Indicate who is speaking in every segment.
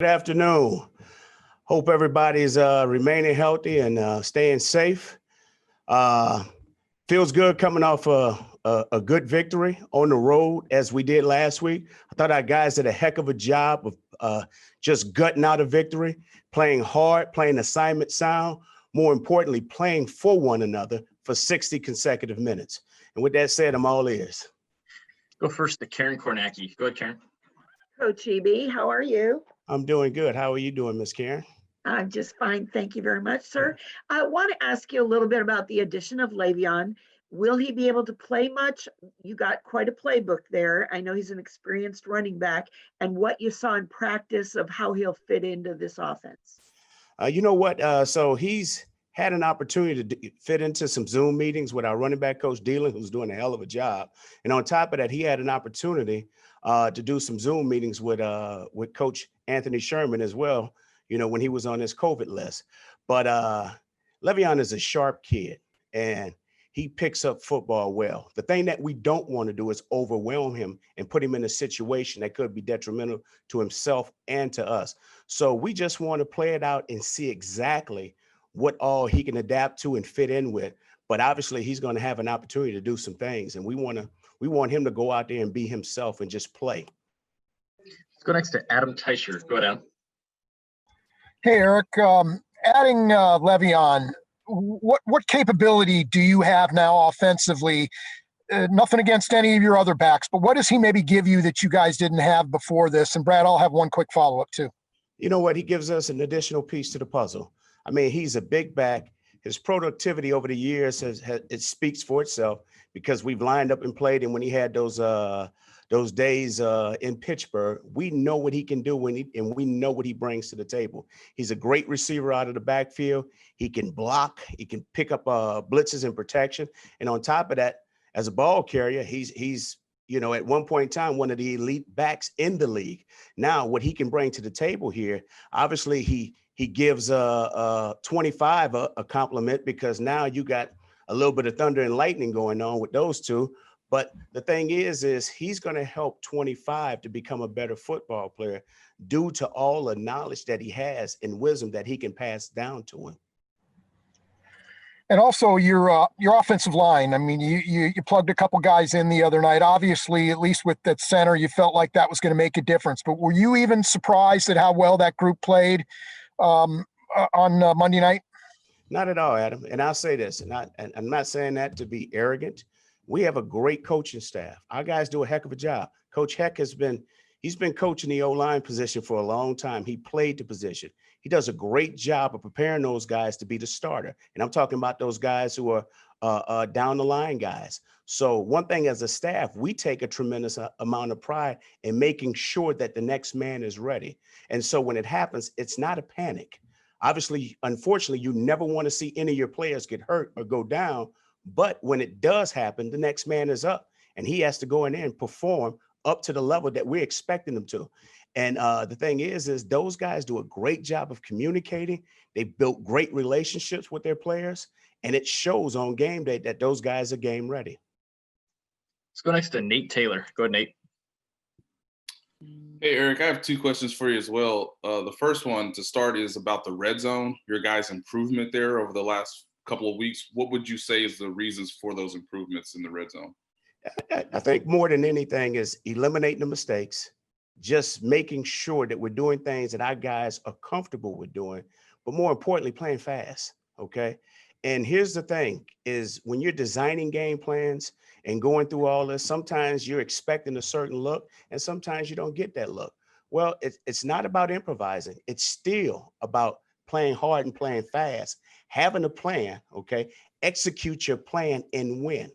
Speaker 1: Good afternoon. Hope everybody's remaining healthy and staying safe. Uh, Feels good coming off a good victory on the road as we did last week. I thought our guys did a heck of a job of just gutting out a victory, playing hard, playing assignment sound, more importantly, playing for one another for 60 consecutive minutes. And with that said, I'm all ears.
Speaker 2: Go first to Karen Kornacki. Go ahead, Karen.
Speaker 3: Coach EB, how are you?
Speaker 1: I'm doing good. How are you doing, Miss Karen?
Speaker 3: I'm just fine. Thank you very much, sir. I want to ask you a little bit about the addition of LeVeon. Will he be able to play much? You got quite a playbook there. I know he's an experienced running back, and what you saw in practice of how he'll fit into this offense.
Speaker 1: You know what? So he's had an opportunity to fit into some Zoom meetings with our running back coach, Dealing, who's doing a hell of a job. And on top of that, he had an opportunity to do some Zoom meetings with Coach Anthony Sherman as well, when he was on his COVID list. But LeVeon is a sharp kid, and he picks up football well. The thing that we don't want to do is overwhelm him and put him in a situation that could be detrimental to himself and to us. So we just want to play it out and see exactly what all he can adapt to and fit in with. But obviously he's going to have an opportunity to do some things, and we want him to go out there and be himself and just play.
Speaker 2: Let's go next to Adam Teicher. Go down.
Speaker 4: Hey, Eric, adding LeVeon, what capability do you have now offensively? Nothing against any of your other backs, but what does he maybe give you that you guys didn't have before this? And Brad, I'll have one quick follow-up too.
Speaker 1: You know what? He gives us an additional piece to the puzzle. I mean, he's a big back. His productivity over the years it speaks for itself, because we've lined up and played him when he had those days in Pittsburgh. We know what he can do and we know what he brings to the table. He's a great receiver out of the backfield. He can block. He can pick up blitzes and protection. And on top of that, as a ball carrier, he's at one point in time, one of the elite backs in the league. Now, what he can bring to the table here, obviously he gives 25 a compliment, because now you got a little bit of thunder and lightning going on with those two. But the thing is he's going to help 25 to become a better football player due to all the knowledge that he has and wisdom that he can pass down to him.
Speaker 4: And also your offensive line. I mean, you plugged a couple guys in the other night. Obviously, at least with that center, you felt like that was going to make a difference. But were you even surprised at how well that group played on Monday night? Not
Speaker 1: at all, Adam. And I'll say this, and I'm not saying that to be arrogant. We have a great coaching staff. Our guys do a heck of a job. Coach Heck he's been coaching the O-line position for a long time. He played the position. He does a great job of preparing those guys to be the starter. And I'm talking about those guys who are down the line guys. So one thing as a staff, we take a tremendous amount of pride in making sure that the next man is ready. And so when it happens, it's not a panic. Obviously, unfortunately, you never want to see any of your players get hurt or go down. But when it does happen, the next man is up, and he has to go in there and perform up to the level that we're expecting them to. And the thing is those guys do a great job of communicating. They built great relationships with their players, and it shows on game day that those guys are game ready.
Speaker 2: Let's go next to Nate Taylor. Go ahead, Nate.
Speaker 5: Hey, Eric, I have two questions for you as well. The first one to start is about the red zone, your guys' improvement there over the last couple of weeks. What would you say is the reasons for those improvements in the red zone?
Speaker 1: I think more than anything is eliminating the mistakes, just making sure that we're doing things that our guys are comfortable with doing, but more importantly, playing fast, okay? And here's the thing is when you're designing game plans and going through all this, sometimes you're expecting a certain look and sometimes you don't get that look. Well, it's not about improvising. It's still about playing hard and playing fast, having a plan, okay? Execute your plan and win,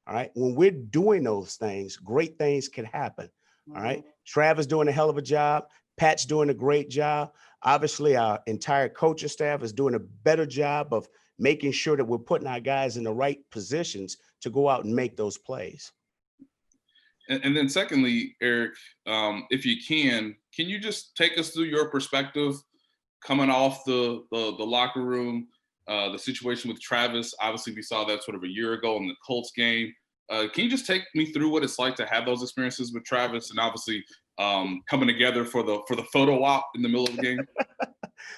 Speaker 1: all right? When we're doing those things, great things can happen, all right? Travis doing a hell of a job. Pat's doing a great job. Obviously, our entire coaching staff is doing a better job of making sure that we're putting our guys in the right positions to go out and make those plays.
Speaker 5: And then secondly, Eric, if you can you just take us through your perspective coming off the locker room, the situation with Travis? Obviously, we saw that sort of a year ago in the Colts game. Can you just take me through what it's like to have those experiences with Travis, and obviously coming together for the photo op in the middle of the game?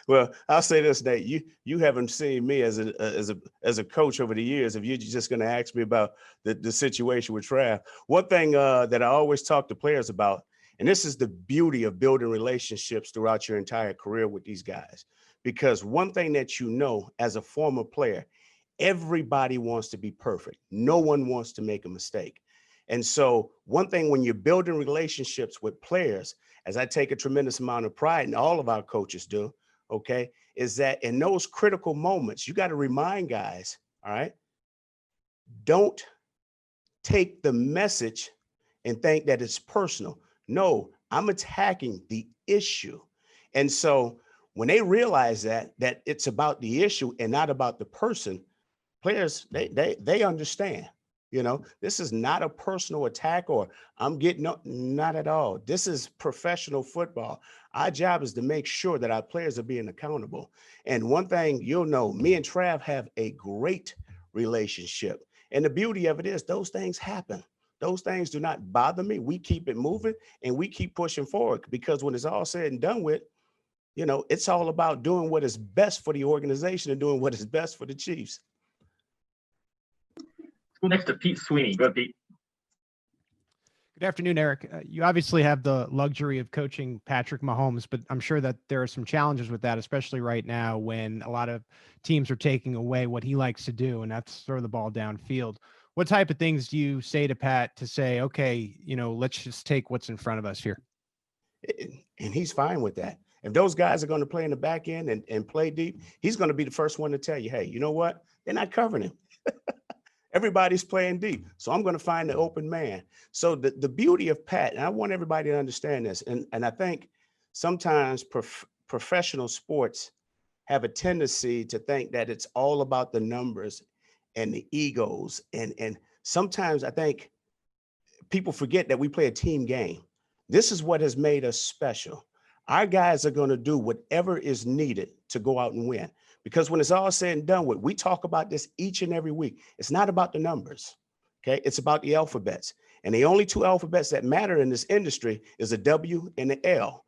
Speaker 1: Well, I'll say this, Nate. You haven't seen me as a coach over the years. If you're just going to ask me about the situation with Trav, one thing that I always talk to players about, and this is the beauty of building relationships throughout your entire career with these guys, because one thing that you know as a former player, everybody wants to be perfect. No one wants to make a mistake. And so one thing when you're building relationships with players, as I take a tremendous amount of pride, and all of our coaches do, okay, is that in those critical moments, you got to remind guys, all right, don't take the message and think that it's personal. No, I'm attacking the issue. And so when they realize that it's about the issue and not about the person, players, they understand. You know, this is not a personal attack or I'm getting up, not at all. This is professional football. Our job is to make sure that our players are being accountable. And one thing you'll know, me and Trav have a great relationship. And the beauty of it is those things happen. Those things do not bother me. We keep it moving and we keep pushing forward, because when it's all said and done with, you know, it's all about doing what is best for the organization and doing what is best for the Chiefs.
Speaker 2: Let's go next to Pete Sweeney. Go ahead, Pete.
Speaker 6: Good afternoon, Eric. You obviously have the luxury of coaching Patrick Mahomes, but I'm sure that there are some challenges with that, especially right now when a lot of teams are taking away what he likes to do, and that's throw the ball downfield. What type of things do you say to Pat to say, okay, you know, let's just take what's in front of us here?
Speaker 1: And he's fine with that. If those guys are going to play in the back end and play deep, he's going to be the first one to tell you, hey, you know what? They're not covering him. Everybody's playing deep. So I'm going to find the open man. So the beauty of Pat, and I want everybody to understand this, and I think sometimes professional sports have a tendency to think that it's all about the numbers and the egos. And sometimes I think people forget that we play a team game. This is what has made us special. Our guys are going to do whatever is needed to go out and win. Because when it's all said and done with, we talk about this each and every week. It's not about the numbers, okay? It's about the alphabets. And the only two alphabets that matter in this industry is a W and an L.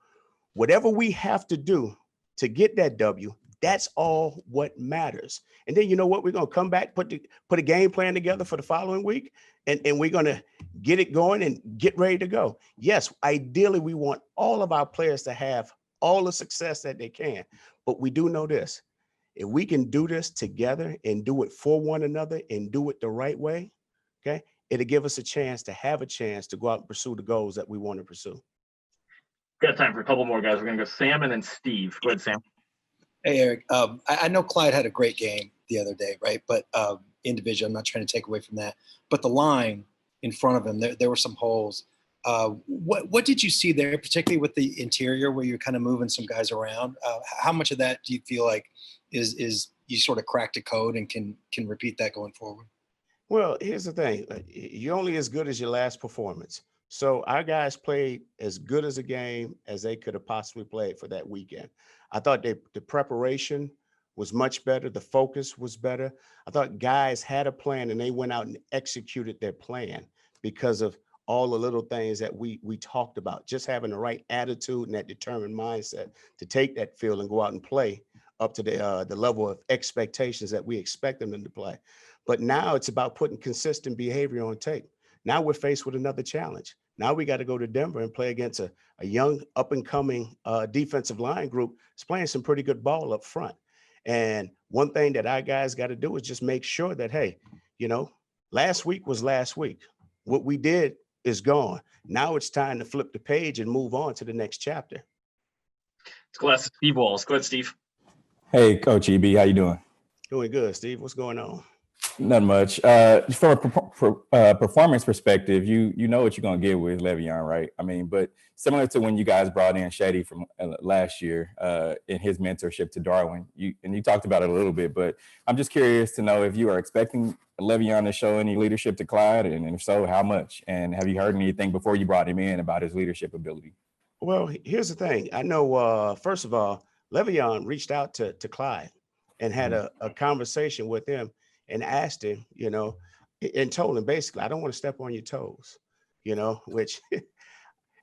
Speaker 1: Whatever we have to do to get that W, that's all what matters. And then you know what? We're going to come back, put a game plan together for the following week, and we're going to get it going and get ready to go. Yes, ideally, we want all of our players to have all the success that they can. But we do know this. If we can do this together and do it for one another and do it the right way, okay, it'll give us a chance to go out and pursue the goals that we want to pursue.
Speaker 2: Got time for a couple more guys. We're going to go Sam and then Steve. Go ahead, Sam.
Speaker 7: Hey, Eric. I know Clyde had a great game the other day, right? But individual, I'm not trying to take away from that. But the line in front of him, there were some holes. What did you see there, particularly with the interior where you're kind of moving some guys around? How much of that do you feel like is you sort of cracked a code and can repeat that going forward?
Speaker 1: Well, here's the thing. You're only as good as your last performance. So our guys played as good as a game as they could have possibly played for that weekend. I thought the preparation was much better. The focus was better. I thought guys had a plan and they went out and executed their plan because of all the little things that we talked about, just having the right attitude and that determined mindset to take that field and go out and play up to the level of expectations that we expect them to play. But now it's about putting consistent behavior on tape. Now we're faced with another challenge. Now we got to go to Denver and play against a young up-and-coming defensive line group that's playing some pretty good ball up front. And one thing that our guys got to do is just make sure that, hey, you know, last week was last week. What we did is gone. Now it's time to flip the page and move on to the next chapter.
Speaker 2: Let's go ask Steve Walls. Go ahead, Steve.
Speaker 8: Hey, Coach EB, how you doing?
Speaker 1: Doing good, Steve. What's going on?
Speaker 8: Not much. From a performance perspective, you know what you're going to get with LeVeon, right? I mean, but similar to when you guys brought in Shady from last year in his mentorship to Darwin, you talked about it a little bit, but I'm just curious to know if you are expecting LeVeon to show any leadership to Clyde, and if so, how much? And have you heard anything before you brought him in about his leadership ability?
Speaker 1: Well, here's the thing. I know, first of all, LeVeon reached out to Clyde and had a conversation with him and asked him, you know, and told him basically, I don't want to step on your toes, you know, which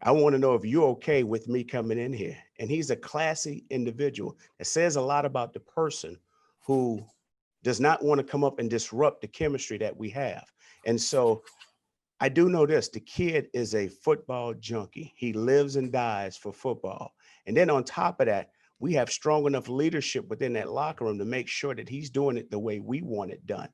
Speaker 1: I want to know if you're okay with me coming in here. And he's a classy individual. It says a lot about the person who does not want to come up and disrupt the chemistry that we have. And so I do know this, the kid is a football junkie. He lives and dies for football. And then on top of that, we have strong enough leadership within that locker room to make sure that he's doing it the way we want it done.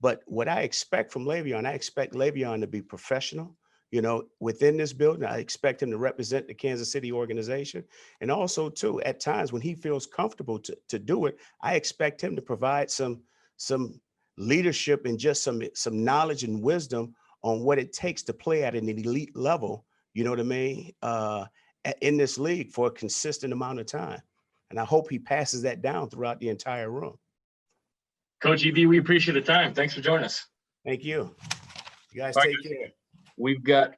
Speaker 1: But what I expect from LeVeon, I expect LeVeon to be professional, you know, within this building. I expect him to represent the Kansas City organization. And also, too, at times when he feels comfortable to do it, I expect him to provide some leadership and just some knowledge and wisdom on what it takes to play at an elite level, you know what I mean, in this league for a consistent amount of time. And I hope he passes that down throughout the entire room.
Speaker 2: Coach EB, we appreciate the time. Thanks for joining us.
Speaker 1: Thank you. You guys
Speaker 2: Bye,
Speaker 1: take
Speaker 2: guys.
Speaker 1: care.
Speaker 2: We've got